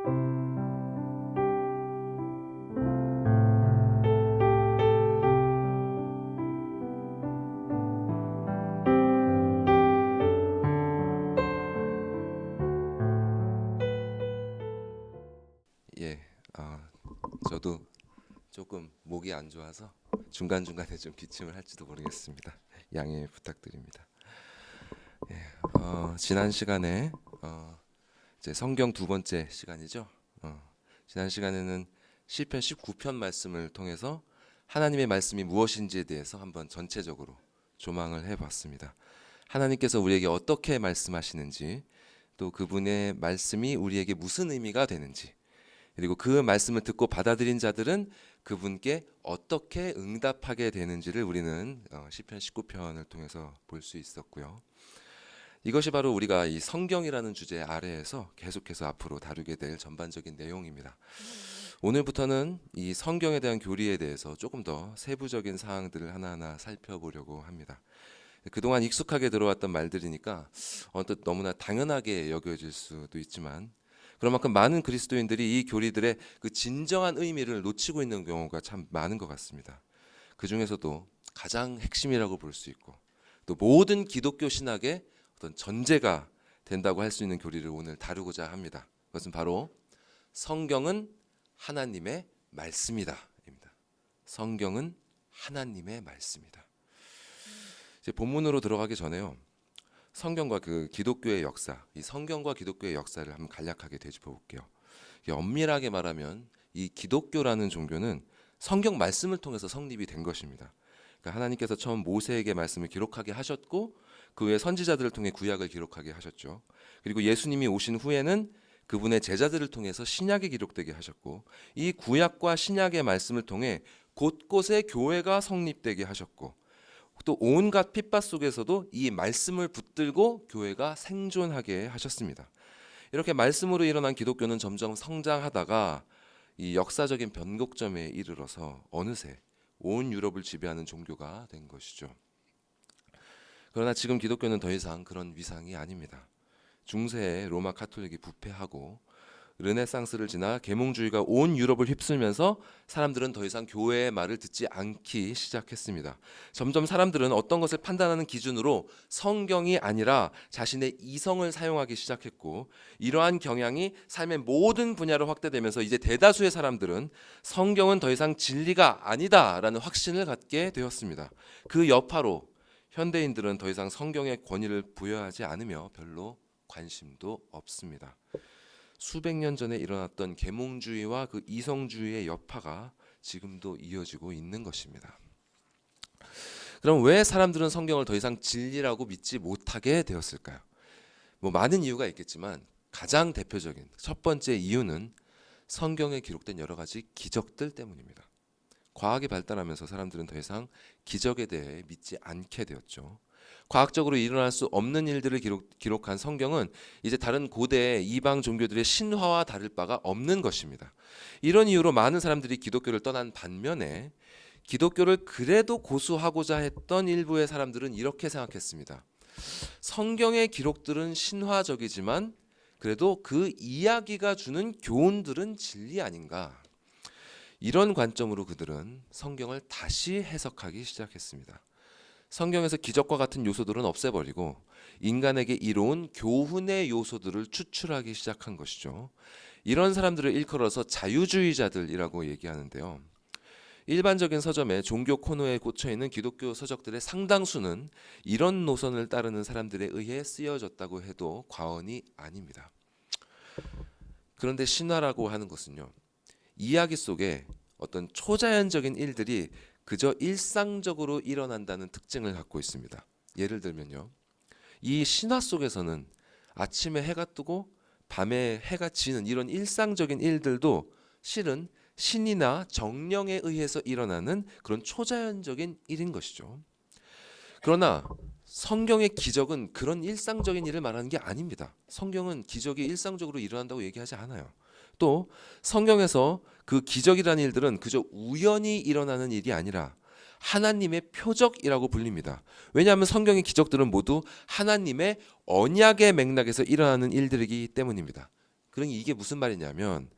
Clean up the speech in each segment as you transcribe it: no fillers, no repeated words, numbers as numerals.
예, 저도 조금 목이 안 좋아서 중간중간에 좀 기침을 할지도 모르겠습니다. 양해 부탁드립니다. 예, 지난 시간에 이제 성경 두 번째 시간이죠. 지난 시간에는 시편 19편 말씀을 통해서 하나님의 말씀이 무엇인지에 대해서 한번 전체적으로 조망을 해봤습니다. 하나님께서 우리에게 어떻게 말씀하시는지, 또 그분의 말씀이 우리에게 무슨 의미가 되는지, 그리고 그 말씀을 듣고 받아들인 자들은 그분께 어떻게 응답하게 되는지를 우리는 시편 19편을 통해서 볼 수 있었고요. 이것이 바로 우리가 이 성경이라는 주제 아래에서 계속해서 앞으로 다루게 될 전반적인 내용입니다. 오늘부터는 이 성경에 대한 교리에 대해서 조금 더 세부적인 사항들을 하나하나 살펴보려고 합니다. 그동안 익숙하게 들어왔던 말들이니까 언뜻 너무나 당연하게 여겨질 수도 있지만, 그런 만큼 많은 그리스도인들이 이 교리들의 그 진정한 의미를 놓치고 있는 경우가 참 많은 것 같습니다. 그 중에서도 가장 핵심이라고 볼 수 있고, 또 모든 기독교 신학의 어떤 전제가 된다고 할 수 있는 교리를 오늘 다루고자 합니다. 그것은 바로 성경은 하나님의 말씀이다 입니다. 성경은 하나님의 말씀이다. 이제 본문으로 들어가기 전에요, 성경과 그 기독교의 역사, 이 성경과 기독교의 역사를 한번 간략하게 되짚어 볼게요. 엄밀하게 말하면 이 기독교라는 종교는 성경 말씀을 통해서 성립이 된 것입니다. 그러니까 하나님께서 처음 모세에게 말씀을 기록하게 하셨고, 그 후에 선지자들을 통해 구약을 기록하게 하셨죠. 그리고 예수님이 오신 후에는 그분의 제자들을 통해서 신약이 기록되게 하셨고, 이 구약과 신약의 말씀을 통해 곳곳에 교회가 성립되게 하셨고, 또 온갖 핍박 속에서도 이 말씀을 붙들고 교회가 생존하게 하셨습니다. 이렇게 말씀으로 일어난 기독교는 점점 성장하다가 이 역사적인 변곡점에 이르러서 어느새 온 유럽을 지배하는 종교가 된 것이죠. 그러나 지금 기독교는 더 이상 그런 위상이 아닙니다. 중세에 로마 카톨릭이 부패하고 르네상스를 지나 계몽주의가 온 유럽을 휩쓸면서 사람들은 더 이상 교회의 말을 듣지 않기 시작했습니다. 점점 사람들은 어떤 것을 판단하는 기준으로 성경이 아니라 자신의 이성을 사용하기 시작했고, 이러한 경향이 삶의 모든 분야로 확대되면서 이제 대다수의 사람들은 성경은 더 이상 진리가 아니다라는 확신을 갖게 되었습니다. 그 여파로 현대인들은 더 이상 성경의 권위를 부여하지 않으며 별로 관심도 없습니다. 수백 년 전에 일어났던 계몽주의와 그 이성주의의 여파가 지금도 이어지고 있는 것입니다. 그럼 왜 사람들은 성경을 더 이상 진리라고 믿지 못하게 되었을까요? 많은 이유가 있겠지만 가장 대표적인 첫 번째 이유는 성경에 기록된 여러 가지 기적들 때문입니다. 과학이 발달하면서 사람들은 더 이상 기적에 대해 믿지 않게 되었죠. 과학적으로 일어날 수 없는 일들을 기록한 성경은 이제 다른 고대 이방 종교들의 신화와 다를 바가 없는 것입니다. 이런 이유로 많은 사람들이 기독교를 떠난 반면에, 기독교를 그래도 고수하고자 했던 일부의 사람들은 이렇게 생각했습니다. 성경의 기록들은 신화적이지만 그래도 그 이야기가 주는 교훈들은 진리 아닌가. 이런 관점으로 그들은 성경을 다시 해석하기 시작했습니다. 성경에서 기적과 같은 요소들은 없애버리고 인간에게 이로운 교훈의 요소들을 추출하기 시작한 것이죠. 이런 사람들을 일컬어서 자유주의자들이라고 얘기하는데요. 일반적인 서점에 종교 코너에 꽂혀있는 기독교 서적들의 상당수는 이런 노선을 따르는 사람들에 의해 쓰여졌다고 해도 과언이 아닙니다. 그런데 신화라고 하는 것은요, 이야기 속에 어떤 초자연적인 일들이 그저 일상적으로 일어난다는 특징을 갖고 있습니다. 예를 들면요, 이 신화 속에서는 아침에 해가 뜨고 밤에 해가 지는 이런 일상적인 일들도 실은 신이나 정령에 의해서 일어나는 그런 초자연적인 일인 것이죠. 그러나 성경의 기적은 그런 일상적인 일을 말하는 게 아닙니다. 성경은 기적이 일상적으로 일어난다고 얘기하지 않아요. 또 성경에서 그 기적이라는 일들은 그저 우연히 일어나는 일이 아니라 하나님의 표적이라고 불립니다. 왜냐하면 성경의 기적들은 모두 하나님의 언약의 맥락에서 일어나는 일들이기 때문입니다. 그러니 이게 무슨 말이냐면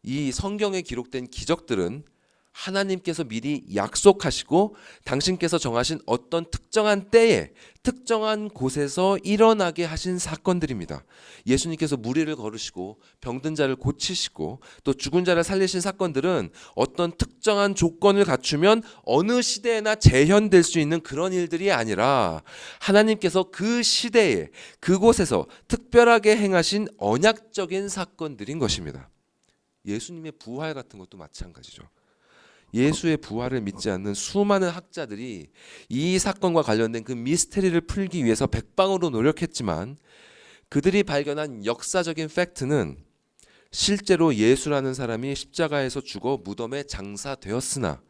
이 성경에 기록된 기적들은 하나님께서 미리 약속하시고 당신께서 정하신 어떤 특정한 때에 특정한 곳에서 일어나게 하신 사건들입니다. 예수님께서 무리를 걸으시고 병든 자를 고치시고 또 죽은 자를 살리신 사건들은 어떤 특정한 조건을 갖추면 어느 시대에나 재현될 수 있는 그런 일들이 아니라 하나님께서 그 시대에 그곳에서 특별하게 행하신 언약적인 사건들인 것입니다. 예수님의 부활 같은 것도 마찬가지죠. 예수의 부활을 믿지 않는 수많은 학자들이 이 사건과 관련된 그 미스테리를 풀기 위해서 백방으로 노력했지만 그들이 발견한 역사적인 팩트는 실제로 예수라는 사람이 십자가에서 죽어 무덤에 장사되었으나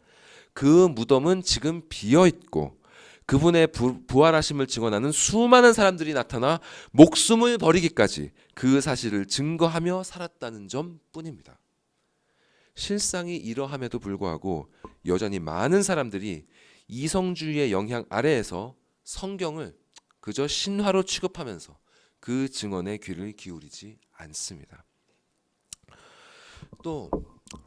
그 무덤은 지금 비어있고 그분의 부활하심을 증언하는 수많은 사람들이 나타나 목숨을 버리기까지 그 사실을 증거하며 살았다는 점뿐입니다. 실상이 이러함에도 불구하고 여전히 많은 사람들이 이성주의의 영향 아래에서 성경을 그저 신화로 취급하면서 그 증언에 귀를 기울이지 않습니다. 또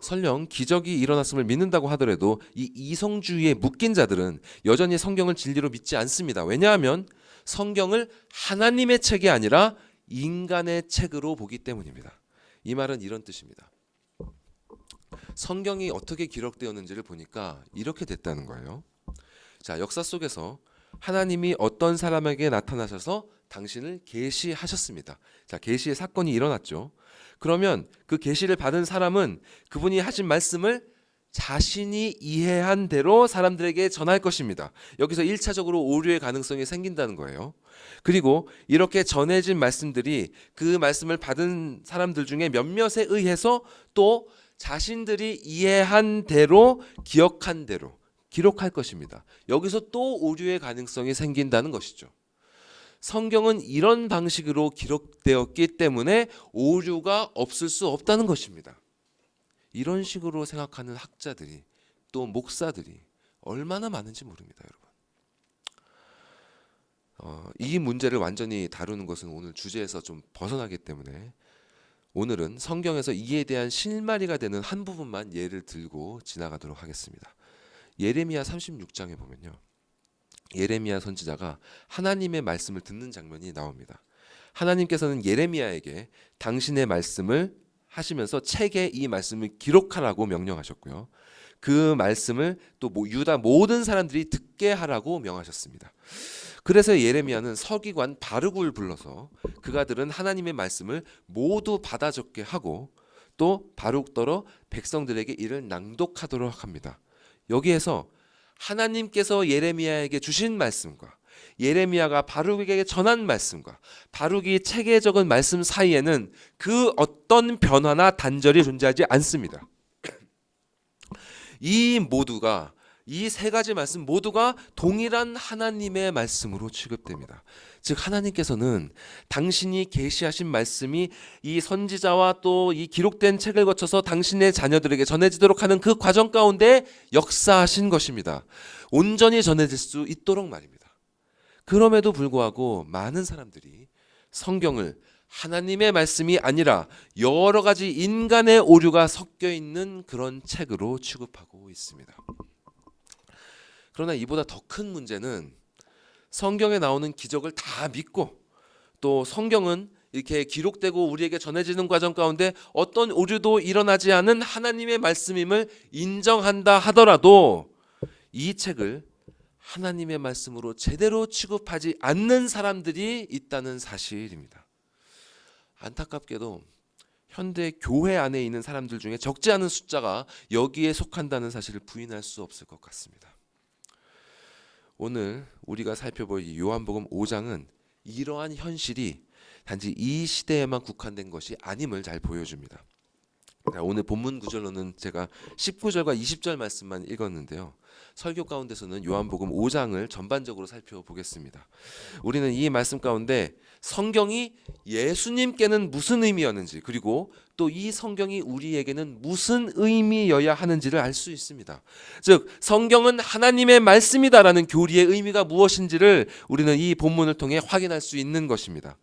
설령 기적이 일어났음을 믿는다고 하더라도 이 이성주의에 묶인 자들은 여전히 성경을 진리로 믿지 않습니다. 왜냐하면 성경을 하나님의 책이 아니라 인간의 책으로 보기 때문입니다. 이 말은 이런 뜻입니다. 성경이 어떻게 기록되었는지를 보니까 이렇게 됐다는 거예요. 자, 역사 속에서 하나님이 어떤 사람에게 나타나셔서 당신을 계시하셨습니다. 자, 계시의 사건이 일어났죠. 그러면 그 계시를 받은 사람은 그분이 하신 말씀을 자신이 이해한 대로 사람들에게 전할 것입니다. 여기서 1차적으로 오류의 가능성이 생긴다는 거예요. 그리고 이렇게 전해진 말씀들이 그 말씀을 받은 사람들 중에 몇몇에 의해서 또 자신들이 이해한 대로 기억한 대로 기록할 것입니다. 여기서 또 오류의 가능성이 생긴다는 것이죠. 성경은 이런 방식으로 기록되었기 때문에 오류가 없을 수 없다는 것입니다. 이런 식으로 생각하는 학자들이 또 목사들이 얼마나 많은지 모릅니다, 여러분. 이 문제를 완전히 다루는 것은 오늘 주제에서 좀 벗어나기 때문에 오늘은 성경에서 이에 대한 실마리가 되는 한 부분만 예를 들고 지나가도록 하겠습니다. 예레미야 36장에 보면요, 예레미야 선지자가 하나님의 말씀을 듣는 장면이 나옵니다. 하나님께서는 예레미야에게 당신의 말씀을 하시면서 책에 이 말씀을 기록하라고 명령하셨고요. 그 말씀을 또 유다 모든 사람들이 듣게 하라고 명하셨습니다. 그래서 예레미야는 서기관 바르구를 불러서 그가 들은 하나님의 말씀을 모두 받아 적게 하고 또 바룩더러 백성들에게 이를 낭독하도록 합니다. 여기에서 하나님께서 예레미야에게 주신 말씀과 예레미야가 바룩에게 전한 말씀과 바룩이 책에 적은 말씀 사이에는 그 어떤 변화나 단절이 존재하지 않습니다. 이 세 가지 말씀 모두가 동일한 하나님의 말씀으로 취급됩니다. 즉 하나님께서는 당신이 계시하신 말씀이 이 선지자와 또 이 기록된 책을 거쳐서 당신의 자녀들에게 전해지도록 하는 그 과정 가운데 역사하신 것입니다. 온전히 전해질 수 있도록 말입니다. 그럼에도 불구하고 많은 사람들이 성경을 하나님의 말씀이 아니라 여러 가지 인간의 오류가 섞여 있는 그런 책으로 취급하고 있습니다. 그러나 이보다 더 큰 문제는 성경에 나오는 기적을 다 믿고 또 성경은 이렇게 기록되고 우리에게 전해지는 과정 가운데 어떤 오류도 일어나지 않은 하나님의 말씀임을 인정한다 하더라도 이 책을 하나님의 말씀으로 제대로 취급하지 않는 사람들이 있다는 사실입니다. 안타깝게도 현대 교회 안에 있는 사람들 중에 적지 않은 숫자가 여기에 속한다는 사실을 부인할 수 없을 것 같습니다. 오늘 우리가 살펴볼 요한복음 5장은 이러한 현실이 단지 이 시대에만 국한된 것이 아님을 잘 보여줍니다. 오늘 본문 구절로는 제가 19절과 20절 말씀만 읽었는데요. 설교 가운데서는 요한복음 5장을 전반적으로 살펴보겠습니다. 우리는 이 말씀 가운데 성경이 예수님께는 무슨 의미였는지 그리고 또 이 성경이 우리에게는 무슨 의미여야 하는지를 알 수 있습니다. 즉 성경은 하나님의 말씀이다라는 교리의 의미가 무엇인지를 우리는 이 본문을 통해 확인할 수 있는 것입니다.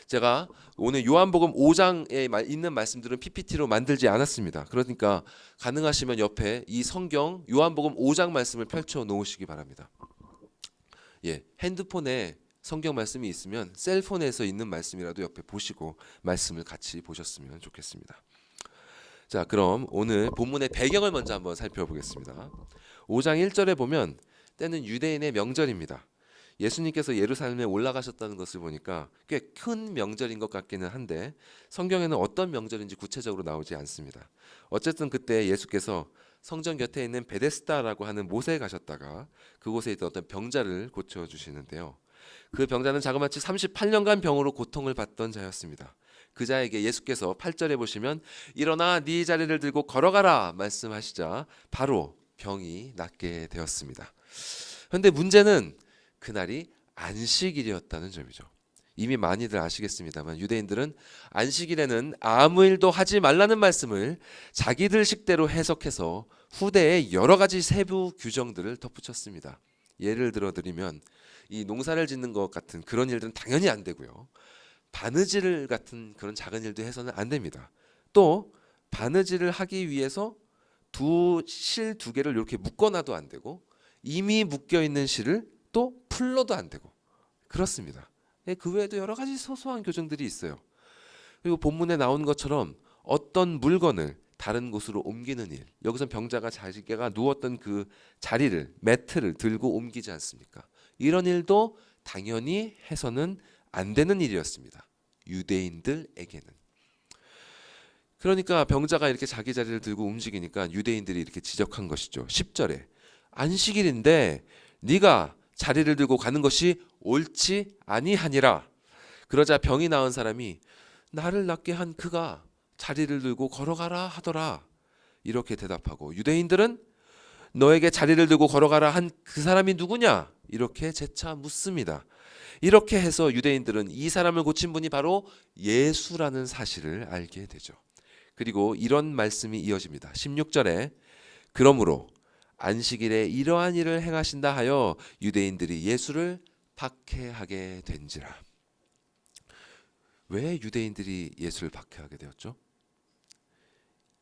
제가 오늘 요한복음 5장에 있는 말씀들은 PPT로 만들지 않았습니다. 그러니까 가능하시면 옆에 이 성경 요한복음 5장 말씀을 펼쳐 놓으시기 바랍니다. 예, 핸드폰에 성경 말씀이 있으면 셀폰에서 있는 말씀이라도 옆에 보시고 말씀을 같이 보셨으면 좋겠습니다. 자, 그럼 오늘 본문의 배경을 먼저 한번 살펴보겠습니다. 5장 1절에 보면 때는 유대인의 명절입니다. 예수님께서 예루살렘에 올라가셨다는 것을 보니까 꽤 큰 명절인 것 같기는 한데 성경에는 어떤 명절인지 구체적으로 나오지 않습니다. 어쨌든 그때 예수께서 성전 곁에 있는 베데스다라고 하는 못에 가셨다가 그곳에 있던 어떤 병자를 고쳐주시는데요. 그 병자는 자그마치 38년간 병으로 고통을 받던 자였습니다. 그 자에게 예수께서 8절에 보시면 일어나 네 자리를 들고 걸어가라 말씀하시자 바로 병이 낫게 되었습니다. 그런데 문제는 그날이 안식일이었다는 점이죠. 이미 많이들 아시겠습니다만 유대인들은 안식일에는 아무 일도 하지 말라는 말씀을 자기들 식대로 해석해서 후대에 여러 가지 세부 규정들을 덧붙였습니다. 예를 들어 드리면 이 농사를 짓는 것 같은 그런 일들은 당연히 안 되고요. 바느질 같은 그런 작은 일도 해서는 안 됩니다. 또 바느질을 하기 위해서 실 두 개를 이렇게 묶어놔도 안 되고 이미 묶여 있는 실을 또 풀러도 안 되고 그렇습니다. 그 외에도 여러 가지 소소한 규정들이 있어요. 그리고 본문에 나온 것처럼 어떤 물건을 다른 곳으로 옮기는 일, 여기서 병자가 자기가 누웠던 그 자리를 매트를 들고 옮기지 않습니까? 이런 일도 당연히 해서는 안 되는 일이었습니다. 유대인들에게는. 그러니까 병자가 이렇게 자기 자리를 들고 움직이니까 유대인들이 이렇게 지적한 것이죠. 10절에 안식일인데 네가 자리를 들고 가는 것이 옳지 아니하니라. 그러자 병이 나은 사람이 나를 낫게 한 그가 자리를 들고 걸어가라 하더라. 이렇게 대답하고 유대인들은 너에게 자리를 들고 걸어가라 한 그 사람이 누구냐? 이렇게 재차 묻습니다. 이렇게 해서 유대인들은 이 사람을 고친 분이 바로 예수라는 사실을 알게 되죠. 그리고 이런 말씀이 이어집니다. 16절에 그러므로 안식일에 이러한 일을 행하신다 하여 유대인들이 예수를 박해하게 된지라. 왜 유대인들이 예수를 박해하게 되었죠?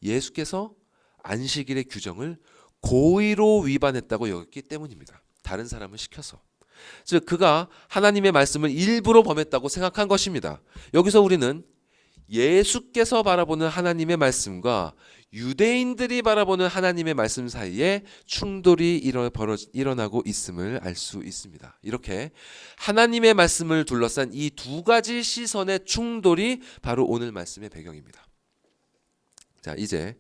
예수께서 안식일의 규정을 고의로 위반했다고 여겼기 때문입니다. 다른 사람을 시켜서. 즉 그가 하나님의 말씀을 일부러 범했다고 생각한 것입니다. 여기서 우리는 예수께서 바라보는 하나님의 말씀과 유대인들이 바라보는 하나님의 말씀 사이에 충돌이 일어나고 있음을 알 수 있습니다. 이렇게 하나님의 말씀을 둘러싼 이 두 가지 시선의 충돌이 바로 오늘 말씀의 배경입니다. 자, 이제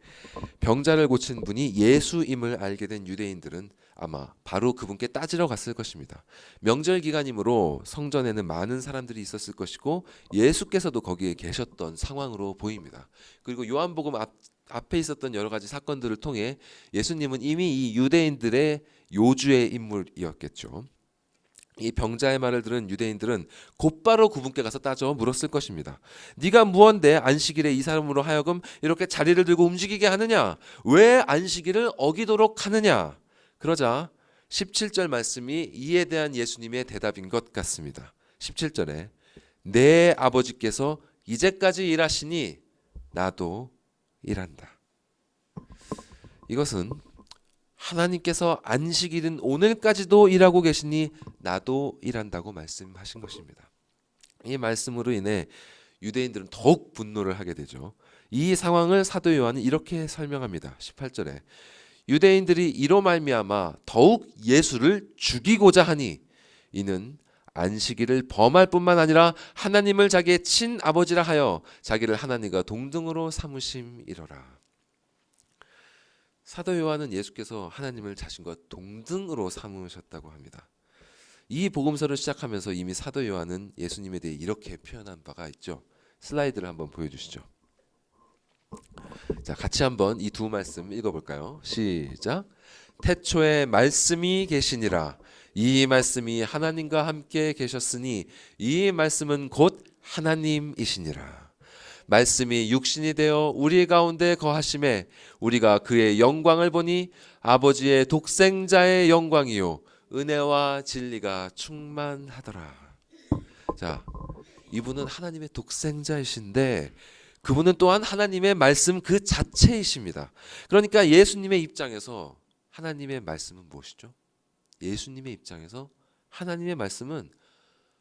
병자를 고친 분이 예수임을 알게 된 유대인들은 아마 바로 그분께 따지러 갔을 것입니다. 명절 기간이므로 성전에는 많은 사람들이 있었을 것이고 예수께서도 거기에 계셨던 상황으로 보입니다. 그리고 요한복음 앞에 있었던 여러 가지 사건들을 통해 예수님은 이미 이 유대인들의 요주의 인물이었겠죠. 이 병자의 말을 들은 유대인들은 곧바로 그분께 가서 따져 물었을 것입니다. 네가 무언데 안식일에 이 사람으로 하여금 이렇게 자리를 들고 움직이게 하느냐? 왜 안식일을 어기도록 하느냐? 그러자 17절 말씀이 이에 대한 예수님의 대답인 것 같습니다. 17절에 내 아버지께서 이제까지 일하시니 나도 일한다. 이것은 하나님께서 안식일인 오늘까지도 일하고 계시니 나도 일한다고 말씀하신 것입니다. 이 말씀으로 인해 유대인들은 더욱 분노를 하게 되죠. 이 상황을 사도 요한은 이렇게 설명합니다. 18절에 유대인들이 이로 말미암아 더욱 예수를 죽이고자 하니 이는 안식일을 범할 뿐만 아니라 하나님을 자기의 친아버지라 하여 자기를 하나님과 동등으로 삼으심이로라. 사도 요한은 예수께서 하나님을 자신과 동등으로 삼으셨다고 합니다. 이 복음서를 시작하면서 이미 사도 요한은 예수님에 대해 이렇게 표현한 바가 있죠. 슬라이드를 한번 보여주시죠. 자, 같이 한번 이 두 말씀 읽어볼까요? 시작. 태초에 말씀이 계시니라. 이 말씀이 하나님과 함께 계셨으니 이 말씀은 곧 하나님이시니라. 말씀이 육신이 되어 우리 가운데 거하심에 우리가 그의 영광을 보니 아버지의 독생자의 영광이요 은혜와 진리가 충만하더라. 자, 이분은 하나님의 독생자이신데 그분은 또한 하나님의 말씀 그 자체이십니다. 그러니까 예수님의 입장에서 하나님의 말씀은 무엇이죠? 예수님의 입장에서 하나님의 말씀은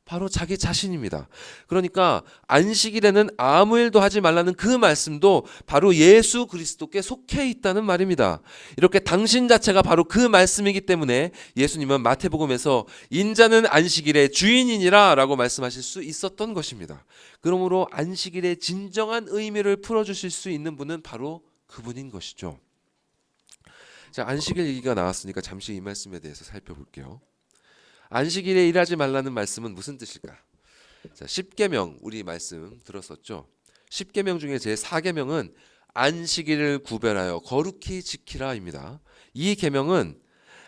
바로 자기 자신입니다. 그러니까 안식일에는 아무 일도 하지 말라는 그 말씀도 바로 예수 그리스도께 속해 있다는 말입니다. 이렇게 당신 자체가 바로 그 말씀이기 때문에 예수님은 마태복음에서 인자는 안식일의 주인이니라 라고 말씀하실 수 있었던 것입니다. 그러므로 안식일의 진정한 의미를 풀어주실 수 있는 분은 바로 그분인 것이죠. 자, 안식일 얘기가 나왔으니까 잠시 이 말씀에 대해서 살펴볼게요. 안식일에 일하지 말라는 말씀은 무슨 뜻일까? 자, 10계명 우리 말씀 들었었죠. 10계명 중에 제 4계명은 안식일을 구별하여 거룩히 지키라입니다. 이 계명은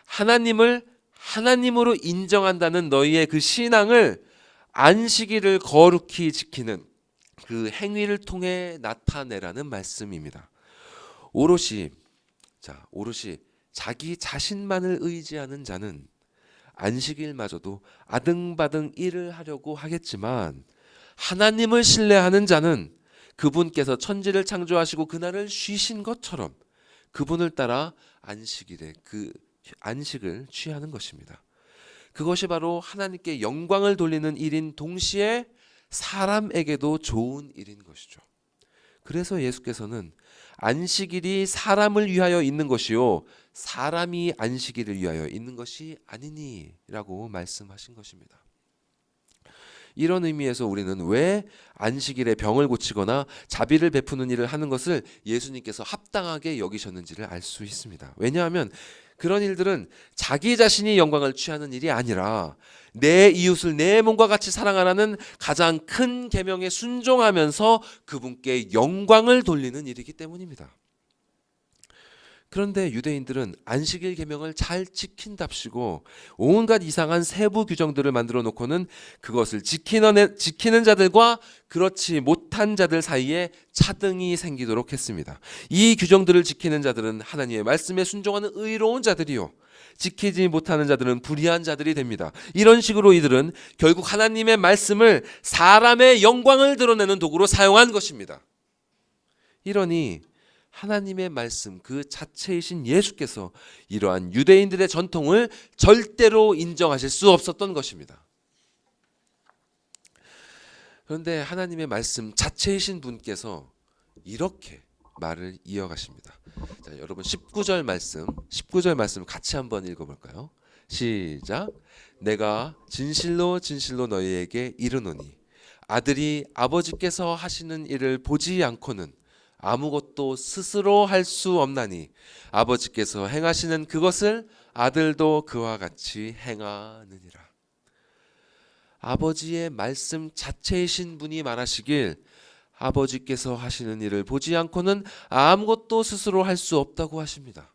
하나님을 하나님으로 인정한다는 너희의 그 신앙을 안식일을 거룩히 지키는 그 행위를 통해 나타내라는 말씀입니다. 오롯이 자기 자신만을 의지하는 자는 안식일마저도 아등바등 일을 하려고 하겠지만 하나님을 신뢰하는 자는 그분께서 천지를 창조하시고 그날을 쉬신 것처럼 그분을 따라 안식일에 그 안식을 취하는 것입니다. 그것이 바로 하나님께 영광을 돌리는 일인 동시에 사람에게도 좋은 일인 것이죠. 그래서 예수께서는 안식일이 사람을 위하여 있는 것이요 사람이 안식일을 위하여 있는 것이 아니니라고 말씀하신 것입니다. 이런 의미에서 우리는 왜 안식일에 병을 고치거나 자비를 베푸는 일을 하는 것을 예수님께서 합당하게 여기셨는지를 알 수 있습니다. 왜냐하면 그런 일들은 자기 자신이 영광을 취하는 일이 아니라 내 이웃을 내 몸과 같이 사랑하라는 가장 큰 계명에 순종하면서 그분께 영광을 돌리는 일이기 때문입니다. 그런데 유대인들은 안식일 계명을 잘 지킨답시고 온갖 이상한 세부 규정들을 만들어 놓고는 그것을 지키는 자들과 그렇지 못한 자들 사이에 차등이 생기도록 했습니다. 이 규정들을 지키는 자들은 하나님의 말씀에 순종하는 의로운 자들이요 지키지 못하는 자들은 불의한 자들이 됩니다. 이런 식으로 이들은 결국 하나님의 말씀을 사람의 영광을 드러내는 도구로 사용한 것입니다. 이러니 하나님의 말씀 그 자체이신 예수께서 이러한 유대인들의 전통을 절대로 인정하실 수 없었던 것입니다. 그런데 하나님의 말씀 자체이신 분께서 이렇게 말을 이어가십니다. 자, 여러분 19절 말씀 같이 한번 읽어볼까요? 시작. 내가 진실로 진실로 너희에게 이르노니 아들이 아버지께서 하시는 일을 보지 않고는 아무것도 스스로 할 수 없나니 아버지께서 행하시는 그것을 아들도 그와 같이 행하느니라. 아버지의 말씀 자체이신 분이 말하시길 아버지께서 하시는 일을 보지 않고는 아무것도 스스로 할 수 없다고 하십니다.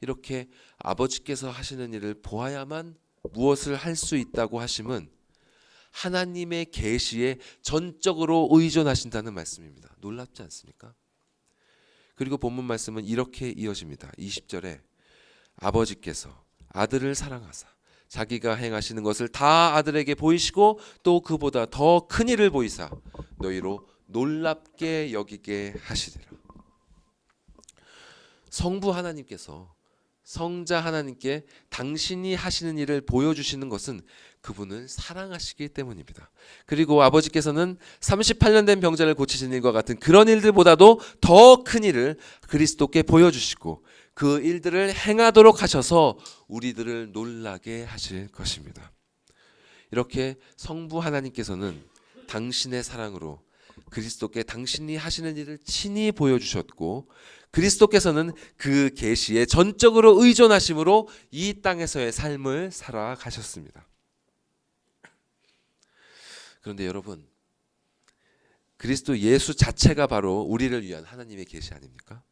이렇게 아버지께서 하시는 일을 보아야만 무엇을 할 수 있다고 하심은 하나님의 계시에 전적으로 의존하신다는 말씀입니다. 놀랍지 않습니까? 그리고 본문 말씀은 이렇게 이어집니다. 20절에 아버지께서 아들을 사랑하사 자기가 행하시는 것을 다 아들에게 보이시고 또 그보다 더 큰 일을 보이사 너희로 놀랍게 여기게 하시리라. 성부 하나님께서 성자 하나님께 당신이 하시는 일을 보여주시는 것은 그분을 사랑하시기 때문입니다. 그리고 아버지께서는 38년 된 병자를 고치신 일과 같은 그런 일들보다도 더 큰 일을 그리스도께 보여주시고 그 일들을 행하도록 하셔서 우리들을 놀라게 하실 것입니다. 이렇게 성부 하나님께서는 당신의 사랑으로 그리스도께 당신이 하시는 일을 친히 보여주셨고 그리스도께서는 그 계시에 전적으로 의존하심으로 이 땅에서의 삶을 살아가셨습니다. 그런데 여러분, 그리스도 예수 자체가 바로 우리를 위한 하나님의 계시 아닙니까?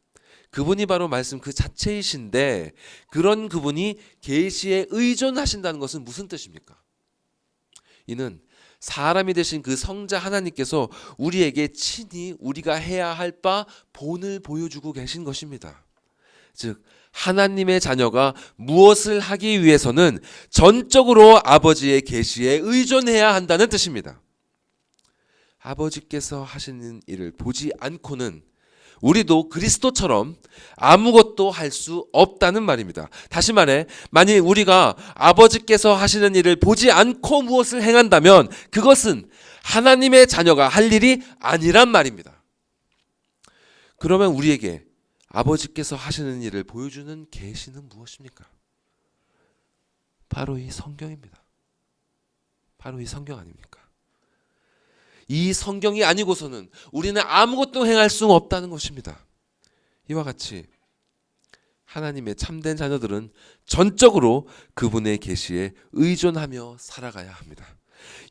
그분이 바로 말씀 그 자체이신데 그런 그분이 계시에 의존하신다는 것은 무슨 뜻입니까? 이는 사람이 되신 그 성자 하나님께서 우리에게 친히 우리가 해야 할 바 본을 보여주고 계신 것입니다. 즉 하나님의 자녀가 무엇을 하기 위해서는 전적으로 아버지의 계시에 의존해야 한다는 뜻입니다. 아버지께서 하시는 일을 보지 않고는 우리도 그리스도처럼 아무것도 할 수 없다는 말입니다. 다시 말해, 만일 우리가 아버지께서 하시는 일을 보지 않고 무엇을 행한다면 그것은 하나님의 자녀가 할 일이 아니란 말입니다. 그러면 우리에게 아버지께서 하시는 일을 보여주는 계시는 무엇입니까? 바로 이 성경입니다. 바로 이 성경 아닙니까? 이 성경이 아니고서는 우리는 아무것도 행할 수 없다는 것입니다. 이와 같이 하나님의 참된 자녀들은 전적으로 그분의 계시에 의존하며 살아가야 합니다.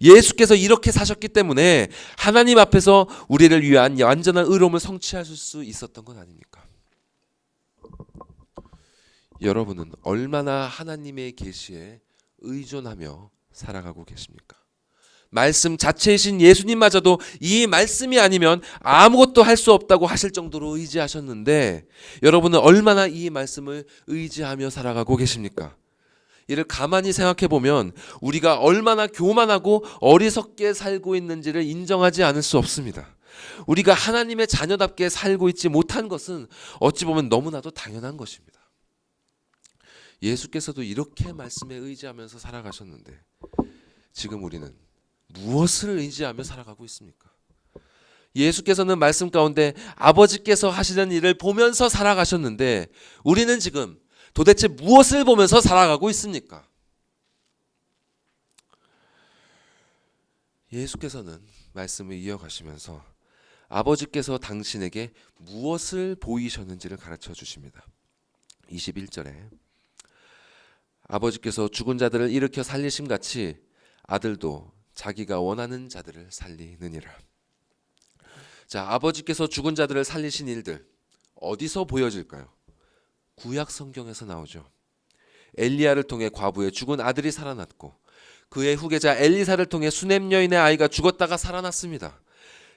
예수께서 이렇게 사셨기 때문에 하나님 앞에서 우리를 위한 완전한 의로움을 성취하실 수 있었던 것 아닙니까? 여러분은 얼마나 하나님의 계시에 의존하며 살아가고 계십니까? 말씀 자체이신 예수님마저도 이 말씀이 아니면 아무것도 할 수 없다고 하실 정도로 의지하셨는데 여러분은 얼마나 이 말씀을 의지하며 살아가고 계십니까? 이를 가만히 생각해 보면 우리가 얼마나 교만하고 어리석게 살고 있는지를 인정하지 않을 수 없습니다. 우리가 하나님의 자녀답게 살고 있지 못한 것은 어찌 보면 너무나도 당연한 것입니다. 예수께서도 이렇게 말씀에 의지하면서 살아가셨는데 지금 우리는 무엇을 의지하며 살아가고 있습니까? 예수께서는 말씀 가운데 아버지께서 하시는 일을 보면서 살아가셨는데 우리는 지금 도대체 무엇을 보면서 살아가고 있습니까? 예수께서는 말씀을 이어가시면서 아버지께서 당신에게 무엇을 보이셨는지를 가르쳐 주십니다. 21절에 아버지께서 죽은 자들을 일으켜 살리심 같이 아들도 자기가 원하는 자들을 살리느니라. 자, 아버지께서 죽은 자들을 살리신 일들 어디서 보여질까요? 구약 성경에서 나오죠. 엘리야를 통해 과부의 죽은 아들이 살아났고 그의 후계자 엘리사를 통해 수넴 여인의 아이가 죽었다가 살아났습니다.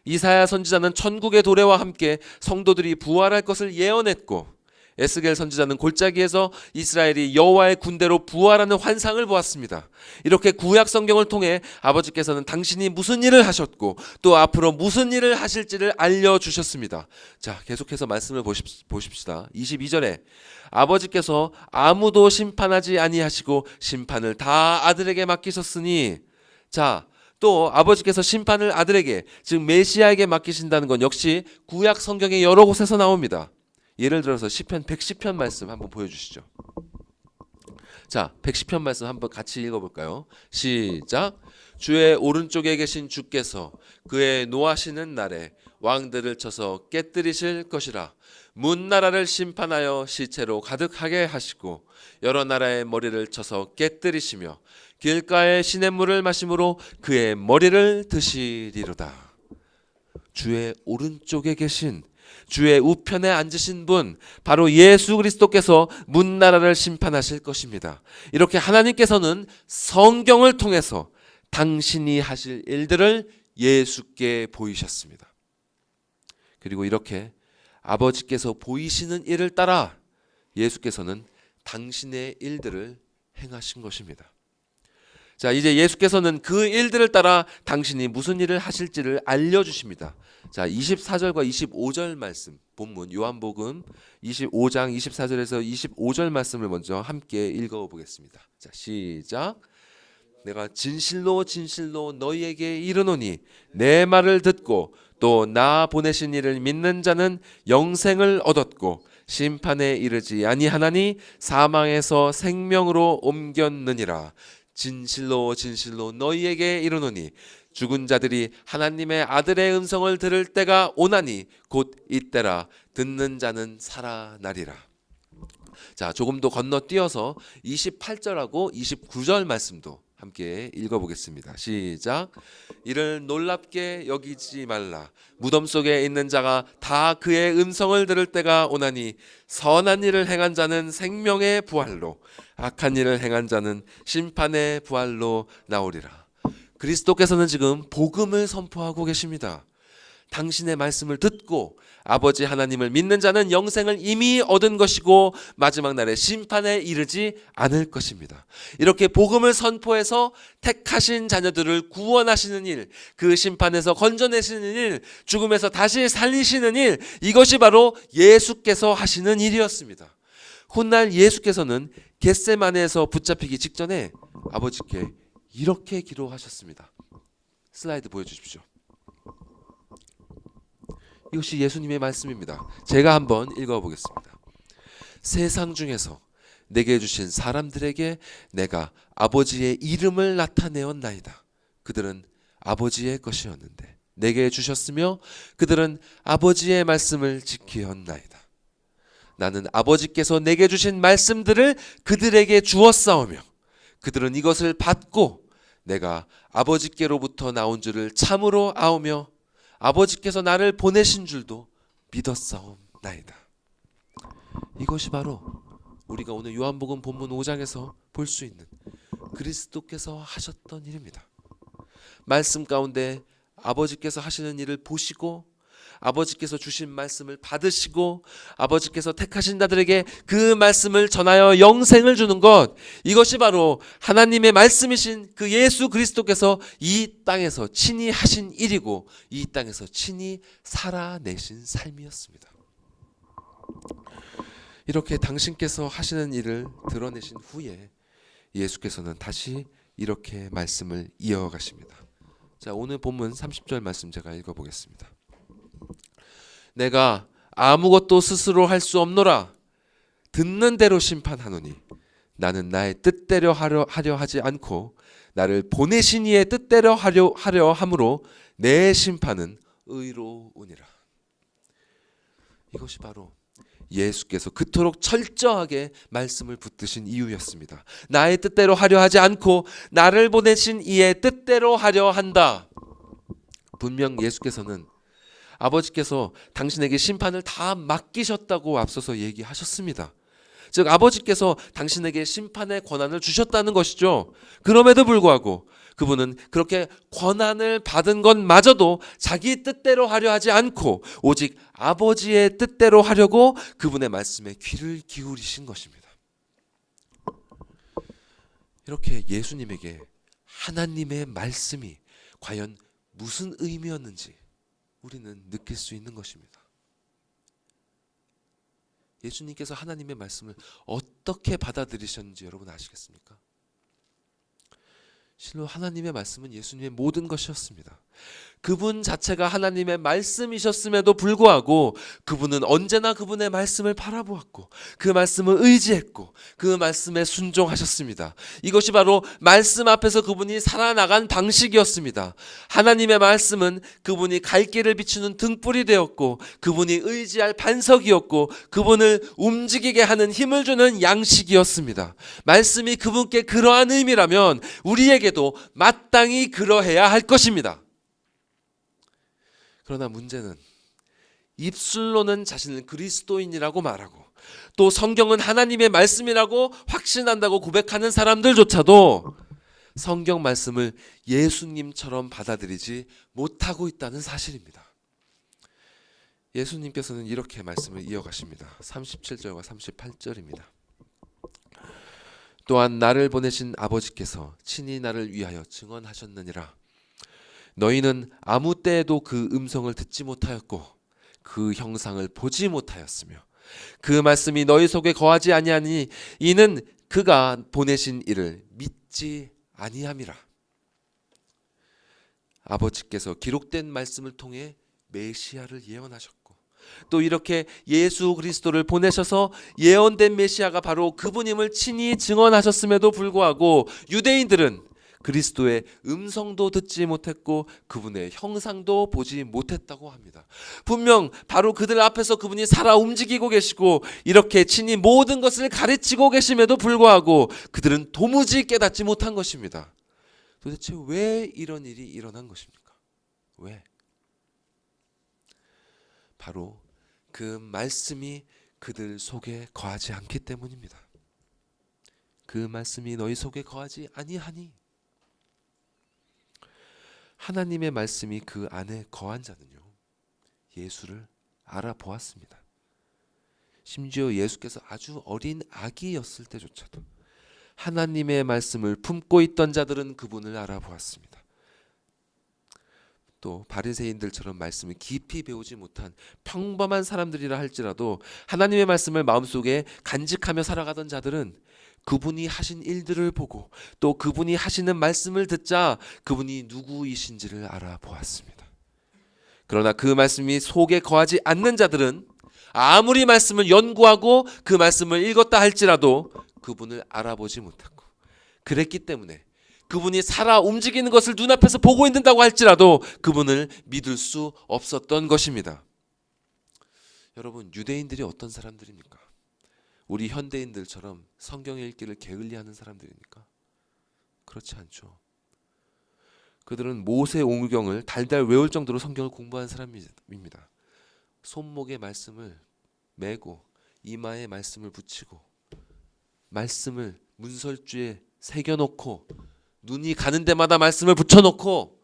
이사야 선지자는 천국의 도래와 함께 성도들이 부활할 것을 예언했고 에스겔 선지자는 골짜기에서 이스라엘이 여호와의 군대로 부활하는 환상을 보았습니다. 이렇게 구약 성경을 통해 아버지께서는 당신이 무슨 일을 하셨고 또 앞으로 무슨 일을 하실지를 알려주셨습니다. 자, 계속해서 말씀을 보십시다. 22절에 아버지께서 아무도 심판하지 아니하시고 심판을 다 아들에게 맡기셨으니, 자, 또 아버지께서 심판을 아들에게, 즉 메시아에게 맡기신다는 건 역시 구약 성경의 여러 곳에서 나옵니다. 예를 들어서 시편 110편 말씀 한번 보여주시죠. 자, 110편 말씀 한번 같이 읽어볼까요? 시작. 주의 오른쪽에 계신 주께서 그의 노하시는 날에 왕들을 쳐서 깨뜨리실 것이라. 문나라를 심판하여 시체로 가득하게 하시고 여러 나라의 머리를 쳐서 깨뜨리시며 길가의 시냇물을 마심으로 그의 머리를 드시리로다. 주의 오른쪽에 계신, 주의 우편에 앉으신 분, 바로 예수 그리스도께서 문나라를 심판하실 것입니다. 이렇게 하나님께서는 성경을 통해서 당신이 하실 일들을 예수께 보이셨습니다. 그리고 이렇게 아버지께서 보이시는 일을 따라 예수께서는 당신의 일들을 행하신 것입니다. 자, 이제 예수께서는 그 일들을 따라 당신이 무슨 일을 하실지를 알려주십니다. 자, 24절과 25절 말씀, 본문 요한복음 25장 24절에서 25절 말씀을 먼저 함께 읽어보겠습니다. 자, 시작. 내가 진실로 진실로 너희에게 이르노니 내 말을 듣고 또 나 보내신 이를 믿는 자는 영생을 얻었고 심판에 이르지 아니하나니 사망에서 생명으로 옮겼느니라. 진실로 진실로 너희에게 이르노니 죽은 자들이 하나님의 아들의 음성을 들을 때가 오나니 곧 이때라. 듣는 자는 살아나리라. 자, 조금 더 건너뛰어서 28절하고 29절 말씀도 함께 읽어보겠습니다. 시작. 이를 놀랍게 여기지 말라. 무덤 속에 있는 자가 다 그의 음성을 들을 때가 오나니 선한 일을 행한 자는 생명의 부활로 악한 일을 행한 자는 심판의 부활로 나오리라. 그리스도께서는 지금 복음을 선포하고 계십니다. 당신의 말씀을 듣고 아버지 하나님을 믿는 자는 영생을 이미 얻은 것이고 마지막 날에 심판에 이르지 않을 것입니다. 이렇게 복음을 선포해서 택하신 자녀들을 구원하시는 일, 그 심판에서 건져내시는 일, 죽음에서 다시 살리시는 일, 이것이 바로 예수께서 하시는 일이었습니다. 훗날 예수께서는 겟세마네에서 붙잡히기 직전에 아버지께 이렇게 기도하셨습니다. 슬라이드 보여주십시오. 이것이 예수님의 말씀입니다. 제가 한번 읽어보겠습니다. 세상 중에서 내게 주신 사람들에게 내가 아버지의 이름을 나타내었나이다. 그들은 아버지의 것이었는데 내게 주셨으며 그들은 아버지의 말씀을 지키었나이다. 나는 아버지께서 내게 주신 말씀들을 그들에게 주었사오며 그들은 이것을 받고 내가 아버지께로부터 나온 줄을 참으로 아오며 아버지께서 나를 보내신 줄도 믿었사옵나이다. 이것이 바로 우리가 오늘 요한복음 본문 5장에서 볼 수 있는 그리스도께서 하셨던 일입니다. 말씀 가운데 아버지께서 하시는 일을 보시고 아버지께서 주신 말씀을 받으시고 아버지께서 택하신 자들에게 그 말씀을 전하여 영생을 주는 것, 이것이 바로 하나님의 말씀이신 그 예수 그리스도께서 이 땅에서 친히 하신 일이고 이 땅에서 친히 살아내신 삶이었습니다. 이렇게 당신께서 하시는 일을 드러내신 후에 예수께서는 다시 이렇게 말씀을 이어가십니다. 자, 오늘 본문 30절 말씀 제가 읽어보겠습니다. 내가 아무것도 스스로 할 수 없노라. 듣는 대로 심판하노니 나는 나의 뜻대로 하려 하지 않고 나를 보내신 이의 뜻대로 하려 함으로 내 심판은 의로우니라. 이것이 바로 예수께서 그토록 철저하게 말씀을 붙드신 이유였습니다. 나의 뜻대로 하려 하지 않고 나를 보내신 이의 뜻대로 하려 한다. 분명 예수께서는 아버지께서 당신에게 심판을 다 맡기셨다고 앞서서 얘기하셨습니다. 즉 아버지께서 당신에게 심판의 권한을 주셨다는 것이죠. 그럼에도 불구하고 그분은 그렇게 권한을 받은 것마저도 자기 뜻대로 하려 하지 않고 오직 아버지의 뜻대로 하려고 그분의 말씀에 귀를 기울이신 것입니다. 이렇게 예수님에게 하나님의 말씀이 과연 무슨 의미였는지 우리는 느낄 수 있는 것입니다. 예수님께서 하나님의 말씀을 어떻게 받아들이셨는지 여러분 아시겠습니까? 실로 하나님의 말씀은 예수님의 모든 것이었습니다. 그분 자체가 하나님의 말씀이셨음에도 불구하고 그분은 언제나 그분의 말씀을 바라보았고 그 말씀을 의지했고 그 말씀에 순종하셨습니다. 이것이 바로 말씀 앞에서 그분이 살아나간 방식이었습니다. 하나님의 말씀은 그분이 갈 길을 비추는 등불이 되었고 그분이 의지할 반석이었고 그분을 움직이게 하는 힘을 주는 양식이었습니다. 말씀이 그분께 그러한 의미라면 우리에게도 마땅히 그러해야 할 것입니다. 그러나 문제는 입술로는 자신을 그리스도인이라고 말하고 또 성경은 하나님의 말씀이라고 확신한다고 고백하는 사람들조차도 성경 말씀을 예수님처럼 받아들이지 못하고 있다는 사실입니다. 예수님께서는 이렇게 말씀을 이어가십니다. 37절과 38절입니다. 또한 나를 보내신 아버지께서 친히 나를 위하여 증언하셨느니라. 너희는 아무 때에도 그 음성을 듣지 못하였고 그 형상을 보지 못하였으며 그 말씀이 너희 속에 거하지 아니하니 이는 그가 보내신 이를 믿지 아니함이라. 아버지께서 기록된 말씀을 통해 메시아를 예언하셨고 또 이렇게 예수 그리스도를 보내셔서 예언된 메시아가 바로 그분임을 친히 증언하셨음에도 불구하고 유대인들은 그리스도의 음성도 듣지 못했고 그분의 형상도 보지 못했다고 합니다. 분명 바로 그들 앞에서 그분이 살아 움직이고 계시고 이렇게 친히 모든 것을 가르치고 계심에도 불구하고 그들은 도무지 깨닫지 못한 것입니다. 도대체 왜 이런 일이 일어난 것입니까? 왜? 바로 그 말씀이 그들 속에 거하지 않기 때문입니다. 그 말씀이 너희 속에 거하지 아니하니 하나님의 말씀이 그 안에 거한 자는요 예수를 알아보았습니다. 심지어 예수께서 아주 어린 아기였을 때조차도 하나님의 말씀을 품고 있던 자들은 그분을 알아보았습니다. 또 바리새인들처럼 말씀을 깊이 배우지 못한 평범한 사람들이라 할지라도 하나님의 말씀을 마음속에 간직하며 살아가던 자들은 그분이 하신 일들을 보고 또 그분이 하시는 말씀을 듣자 그분이 누구이신지를 알아보았습니다. 그러나 그 말씀이 속에 거하지 않는 자들은 아무리 말씀을 연구하고 그 말씀을 읽었다 할지라도 그분을 알아보지 못했고, 그랬기 때문에 그분이 살아 움직이는 것을 눈앞에서 보고 있는다고 할지라도 그분을 믿을 수 없었던 것입니다. 여러분, 유대인들이 어떤 사람들입니까? 우리 현대인들처럼 성경 읽기를 게을리하는 사람들입니까? 그렇지 않죠. 그들은 모세 오경을 달달 외울 정도로 성경을 공부한 사람입니다. 손목에 말씀을 메고 이마에 말씀을 붙이고 말씀을 문설주에 새겨놓고 눈이 가는 데마다 말씀을 붙여놓고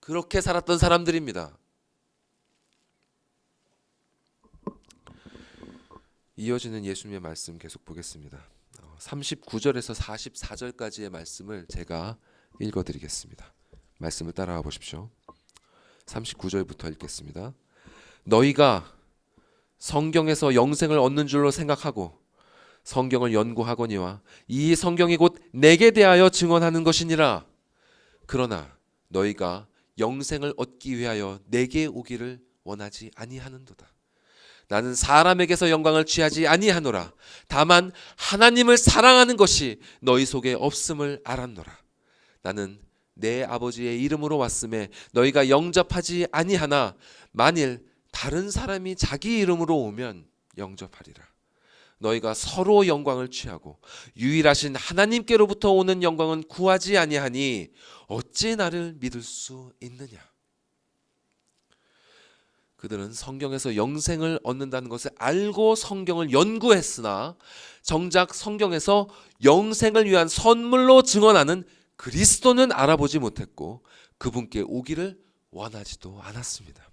그렇게 살았던 사람들입니다. 이어지는 예수님의 말씀 계속 보겠습니다. 39절에서 44절까지의 말씀을 제가 읽어드리겠습니다. 말씀을 따라와 보십시오. 39절부터 읽겠습니다. 너희가 성경에서 영생을 얻는 줄로 생각하고 성경을 연구하거니와 이 성경이 곧 내게 대하여 증언하는 것이니라. 그러나 너희가 영생을 얻기 위하여 내게 오기를 원하지 아니하는도다. 나는 사람에게서 영광을 취하지 아니하노라. 다만 하나님을 사랑하는 것이 너희 속에 없음을 알았노라. 나는 내 아버지의 이름으로 왔음에 너희가 영접하지 아니하나 만일 다른 사람이 자기 이름으로 오면 영접하리라. 너희가 서로 영광을 취하고 유일하신 하나님께로부터 오는 영광은 구하지 아니하니 어찌 나를 믿을 수 있느냐. 그들은 성경에서 영생을 얻는다는 것을 알고 성경을 연구했으나 정작 성경에서 영생을 위한 선물로 증언하는 그리스도는 알아보지 못했고 그분께 오기를 원하지도 않았습니다.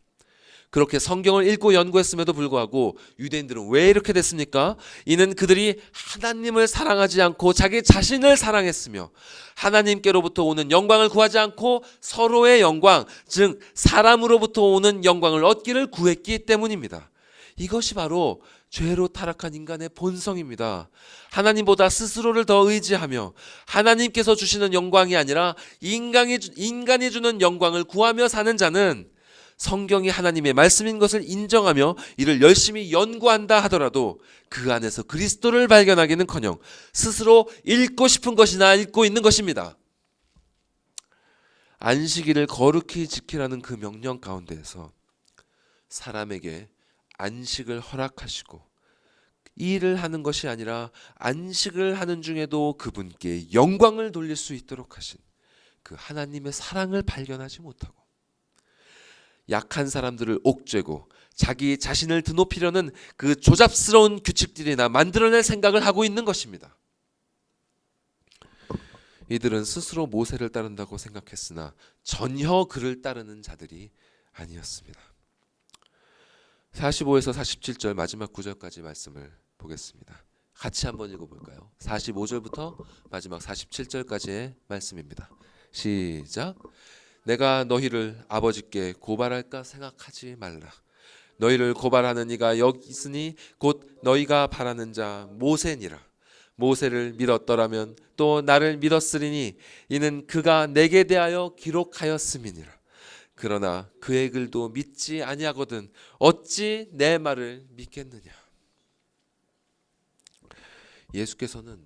그렇게 성경을 읽고 연구했음에도 불구하고 유대인들은 왜 이렇게 됐습니까? 이는 그들이 하나님을 사랑하지 않고 자기 자신을 사랑했으며 하나님께로부터 오는 영광을 구하지 않고 서로의 영광, 즉 사람으로부터 오는 영광을 얻기를 구했기 때문입니다. 이것이 바로 죄로 타락한 인간의 본성입니다. 하나님보다 스스로를 더 의지하며 하나님께서 주시는 영광이 아니라 인간이 주는 영광을 구하며 사는 자는 성경이 하나님의 말씀인 것을 인정하며 이를 열심히 연구한다 하더라도 그 안에서 그리스도를 발견하기는커녕 스스로 읽고 싶은 것이나 읽고 있는 것입니다. 안식일을 거룩히 지키라는 그 명령 가운데에서 사람에게 안식을 허락하시고 일을 하는 것이 아니라 안식을 하는 중에도 그분께 영광을 돌릴 수 있도록 하신 그 하나님의 사랑을 발견하지 못하고 약한 사람들을 옥죄고 자기 자신을 드높이려는 그 조잡스러운 규칙들이나 만들어낼 생각을 하고 있는 것입니다. 이들은 스스로 모세를 따른다고 생각했으나 전혀 그를 따르는 자들이 아니었습니다. 45에서 47절 마지막 9절까지 말씀을 보겠습니다. 같이 한번 읽어볼까요? 45절부터 마지막 47절까지의 말씀입니다. 시작. 내가 너희를 아버지께 고발할까 생각하지 말라. 너희를 고발하는 이가 여기 있으니 곧 너희가 바라는 자 모세니라. 모세를 믿었더라면 또 나를 믿었으리니 이는 그가 내게 대하여 기록하였음이니라. 그러나 그의 글도 믿지 아니하거든 어찌 내 말을 믿겠느냐. 예수께서는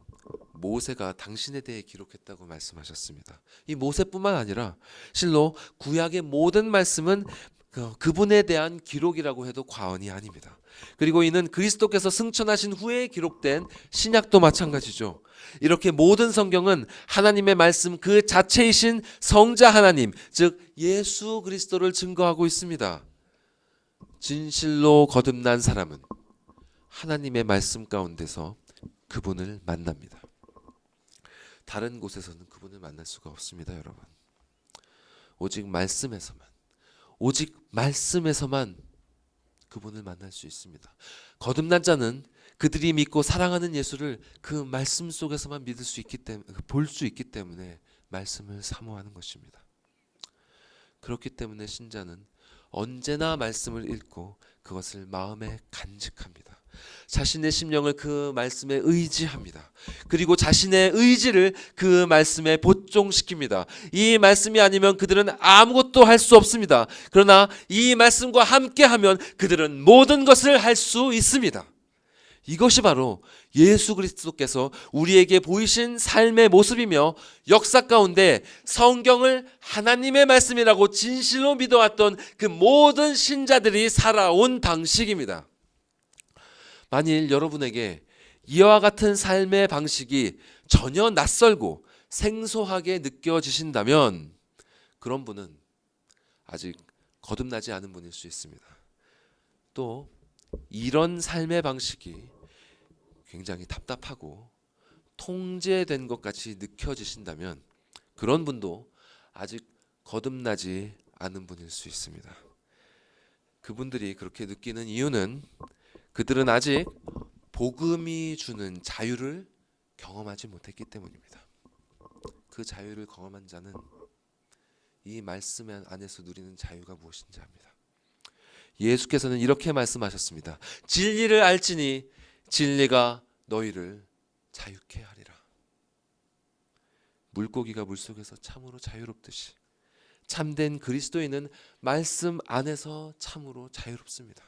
모세가 당신에 대해 기록했다고 말씀하셨습니다. 이 모세뿐만 아니라 실로 구약의 모든 말씀은 그분에 대한 기록이라고 해도 과언이 아닙니다. 그리고 이는 그리스도께서 승천하신 후에 기록된 신약도 마찬가지죠. 이렇게 모든 성경은 하나님의 말씀 그 자체이신 성자 하나님, 즉 예수 그리스도를 증거하고 있습니다. 진실로 거듭난 사람은 하나님의 말씀 가운데서 그분을 만납니다. 다른 곳에서는 그분을 만날 수가 없습니다, 여러분. 오직 말씀에서만 그분을 만날 수 있습니다. 거듭난 자는 그들이 믿고 사랑하는 예수를 그 말씀 속에서만 믿을 수 있기 때문에, 볼 수 있기 때문에 말씀을 사모하는 것입니다. 그렇기 때문에 신자는 언제나 말씀을 읽고 그것을 마음에 간직합니다. 자신의 심령을 그 말씀에 의지합니다. 그리고 자신의 의지를 그 말씀에 보충시킵니다. 이 말씀이 아니면 그들은 아무것도 할 수 없습니다. 그러나 이 말씀과 함께하면 그들은 모든 것을 할 수 있습니다. 이것이 바로 예수 그리스도께서 우리에게 보이신 삶의 모습이며 역사 가운데 성경을 하나님의 말씀이라고 진실로 믿어왔던 그 모든 신자들이 살아온 방식입니다. 만일 여러분에게 이와 같은 삶의 방식이 전혀 낯설고 생소하게 느껴지신다면 그런 분은 아직 거듭나지 않은 분일 수 있습니다. 또 이런 삶의 방식이 굉장히 답답하고 통제된 것 같이 느껴지신다면 그런 분도 아직 거듭나지 않은 분일 수 있습니다. 그분들이 그렇게 느끼는 이유는 그들은 아직 복음이 주는 자유를 경험하지 못했기 때문입니다. 그 자유를 경험한 자는 이 말씀 안에서 누리는 자유가 무엇인지 압니다. 예수께서는 이렇게 말씀하셨습니다. 진리를 알지니 진리가 너희를 자유케 하리라. 물고기가 물속에서 참으로 자유롭듯이 참된 그리스도인은 말씀 안에서 참으로 자유롭습니다.